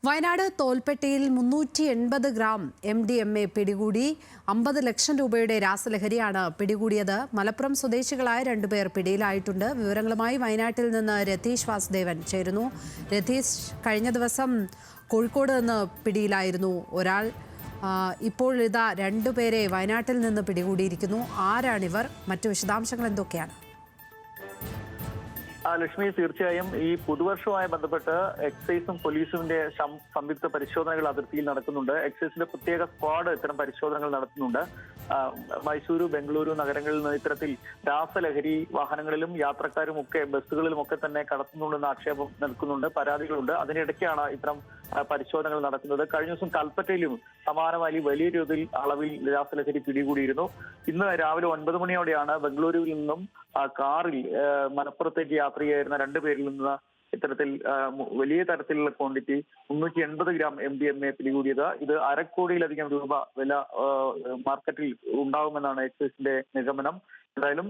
Wayanad തോൽപ്പെട്ടിയിൽ 380 gram MDMA പിടികൂടി. 50 ലക്ഷം രൂപയുടെ രാസലഹരിയാണ് പിടികൂടിയത്. മലപ്പുറം സ്വദേശികളായ രണ്ടുപേർ പിടിയിലായിട്ടുണ്ട്. വിവരങ്ങളുമായി വയനാട്ടിൽ നിന്ന് രതീഷ് വാസുദേവൻ ചേരുന്നു. രതീഷ്, കഴിഞ്ഞ ദിവസം കോഴിക്കോട് നിന്ന് പിടിയിലായിരുന്നു ഒരാൾ. ഇപ്പോൾ ഇതാ രണ്ടുപേരെ വയനാട്ടിൽ നിന്ന് പിടികൂടിയിരിക്കുന്നു. ആരാണിവർ? മറ്റു വിശദാംശങ്ങൾ എന്തൊക്കെയാണ്? ലക്ഷ്മി, തീർച്ചയായും ഈ പുതുവർഷവുമായി ബന്ധപ്പെട്ട് എക്സൈസും പോലീസിന്റെ സംയുക്ത പരിശോധനകൾ അതിർത്തിയിൽ നടക്കുന്നുണ്ട്. എക്സൈസിന്റെ പ്രത്യേക സ്ക്വാഡ് ഇത്തരം പരിശോധനകൾ നടത്തുന്നുണ്ട്. മൈസൂരു, ബംഗളൂരു നഗരങ്ങളിൽ നിന്ന് ഇത്തരത്തിൽ രാസലഹരി വാഹനങ്ങളിലും യാത്രക്കാരും ഒക്കെ ബസ്സുകളിലും ഒക്കെ തന്നെ കടത്തുന്നുണ്ടെന്ന് ആക്ഷേപം നിൽക്കുന്നുണ്ട്, പരാതികളുണ്ട്. അതിനിടയ്ക്കാണ് ഇത്തരം പരിശോധനകൾ നടക്കുന്നത്. കഴിഞ്ഞ ദിവസം കൽപ്പറ്റയിലും സമാനമായി വലിയ രീതിയിൽ അളവിൽ രാസലഹരി പിടികൂടിയിരുന്നു. ഇന്ന് രാവിലെ 9 മണിയോടെയാണ് ബംഗളൂരുവിൽ നിന്നും കാറിൽ മലപ്പുറത്തേക്ക് യാത്ര ചെയ്യായിരുന്ന രണ്ടുപേരിൽ നിന്ന് ഇത്തരത്തിൽ വലിയ തരത്തിലുള്ള ക്വാണ്ടിറ്റി 380 ഗ്രാം MDMA പിടികൂടിയത്. ഇത് 1/2 കോടിയിലധികം രൂപ വില മാർക്കറ്റിൽ ഉണ്ടാകുമെന്നാണ് എക്സൈസിന്റെ നിഗമനം. എന്തായാലും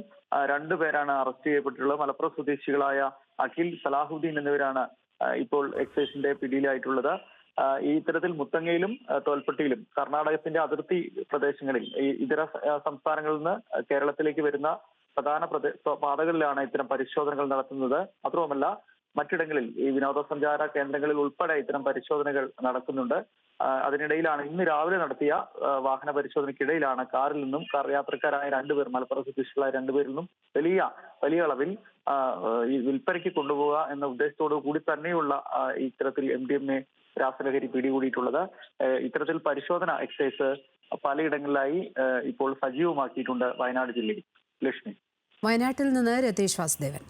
രണ്ടുപേരാണ് അറസ്റ്റ് ചെയ്യപ്പെട്ടിട്ടുള്ളത്. മലപ്പുറം സ്വദേശികളായ അഖിൽ, സലാഹുദ്ദീൻ എന്നിവരാണ് ഇപ്പോൾ എക്സൈസിന്റെ പിടിയിലായിട്ടുള്ളത്. ഈ ഇത്തരത്തിൽ മുത്തങ്ങയിലും തോൽപ്പെട്ടിയിലും കർണാടകത്തിന്റെ അതിർത്തി പ്രദേശങ്ങളിൽ ഇതര സംസ്ഥാനങ്ങളിൽ നിന്ന് കേരളത്തിലേക്ക് വരുന്ന പ്രധാന പാതകളിലാണ് ഇത്തരം പരിശോധനകൾ നടത്തുന്നത്. മാത്രവുമല്ല, മറ്റിടങ്ങളിൽ ഈ വിനോദസഞ്ചാര കേന്ദ്രങ്ങളിൽ ഉൾപ്പെടെ ഇത്തരം പരിശോധനകൾ നടക്കുന്നുണ്ട്. അതിനിടയിലാണ് ഇന്ന് രാവിലെ നടത്തിയ വാഹന പരിശോധനയ്ക്കിടയിലാണ് കാറിൽ നിന്നും യാത്രക്കാരായ രണ്ടുപേർ, മലപ്പുറം സ്വദേശികളായ രണ്ടുപേരിൽ നിന്നും വലിയ അളവിൽ ഈ വിൽപ്പനയ്ക്ക് കൊണ്ടുപോവുക എന്ന ഉദ്ദേശത്തോടു കൂടി തന്നെയുള്ള ഇത്തരത്തിൽ MDMA രാസലഹരി പിടികൂടിയിട്ടുള്ളത്. ഇത്തരത്തിൽ പരിശോധന എക്സൈസ് പലയിടങ്ങളിലായി ഇപ്പോൾ സജീവമാക്കിയിട്ടുണ്ട് വയനാട് ജില്ലയിൽ. ലക്ഷ്മി, വയനാട്ടിൽ നിന്ന് രതീഷ് വാസുദേവൻ.